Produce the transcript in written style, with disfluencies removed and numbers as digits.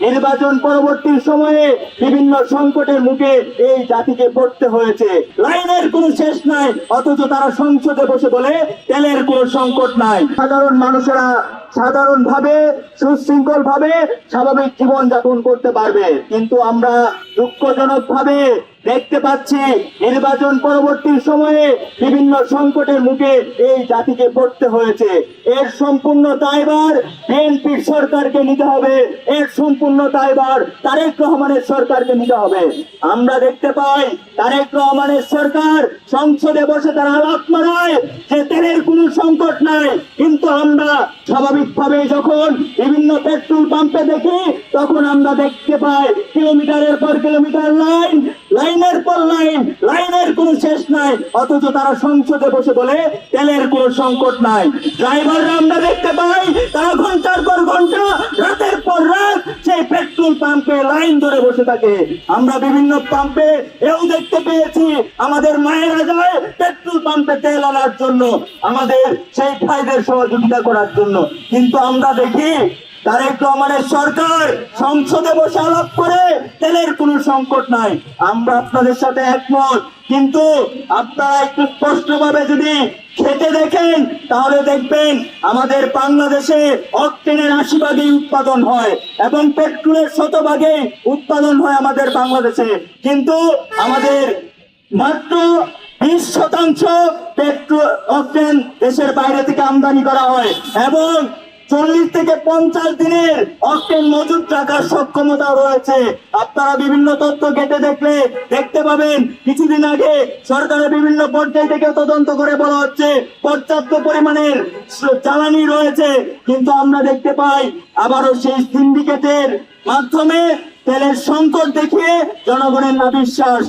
নির্বাচন পরবর্তী সময়ে বিভিন্ন সংকটের মুখে এই জাতিকে পড়তে হয়েছে। লাইনের কোনো শেষ নাই, অথচ তারা সংসদে বসে বলে তেলের কোনো সংকট নাই। সাধারণ মানুষেরা সাধারণ ভাবে সুশৃঙ্খল ভাবে স্বাভাবিক জীবন যাপন করতে পারবে, কিন্তু আমরা দুঃখজনক ভাবে দেখতে পাচ্ছি নির্বাচন পরবর্তী সময়ে বিভিন্ন সংকটের মুখে এই জাতিকে পড়তে হয়েছে। এর সম্পূর্ণ দায়ভার বিএনপির সরকারকে নিতে হবে, এর সম্পূর্ণ দায়ভার তারেক রহমানের সরকারকে নিতে হবে। আমরা দেখতে পাই তারেক রহমানের সরকার সংসদে বসে তারা আলাপ মারায় যে তেলের কোনো সংকট নাই, কিন্তু আমরা স্বাভাবিকভাবে যখন বিভিন্ন পেট্রোল পাম্পে দেখি তখন আমরা দেখতে পাই কিলোমিটারের পর কিলোমিটার লাইন, লাইনের পর লাইন, লাইনের কোনো শেষ নাই, অথচ তারা সংসদে বসে বলে তেলের কোনো সংকট নাই। ড্রাইভাররা আমরা দেখতে পাই তারা ঘন্টার পর ঘন্টা রাতের পর রাত সেই পেট্রোল পাম্পে লাইন ধরে বসে থাকে। আমরা বিভিন্ন পাম্পে এও দেখতে পেয়েছি আমাদের মায়েরা যায় পেট্রোল পাম্পে তেল আনার জন্য, আমাদের সেই ভাইদের সহযোগিতা করার জন্য, কিন্তু আমরা দেখি তারেক রহমানের সরকার সংসদে বসে আলাপ করে তেলের কোনো সংকট নাই। আমরা আপনাদের সাথে একমত, কিন্তু আপনারা একটু স্পষ্টভাবে যদি খেতে দেখেন তাহলে দেখবেন আমাদের বাংলাদেশে অক্টেনের ৮০% উৎপাদন হয় এবং পেট্রোলের ১০০% উৎপাদন হয় আমাদের বাংলাদেশে, কিন্তু আমাদের মাত্র ২০% পেট্রোল অক্টেন দেশের বাইরে থেকে আমদানি করা হয় এবং ৪০ থেকে ৫০ দিনের অক্টেন মজুদ রাখার সক্ষমতা রয়েছে। আপনারা বিভিন্ন তথ্য ঘেঁটে দেখলে দেখতে পাবেন কিছুদিন আগে সরকারের বিভিন্ন পর্যায় থেকে তদন্ত করে বলা হচ্ছে পর্যাপ্ত পরিমাণের জ্বালানি রয়েছে, কিন্তু আমরা দেখতে পাই আবারও সেই সিন্ডিকেটের মাধ্যমে তেলের সংকট দেখিয়ে জনগণের না বিশ্বাস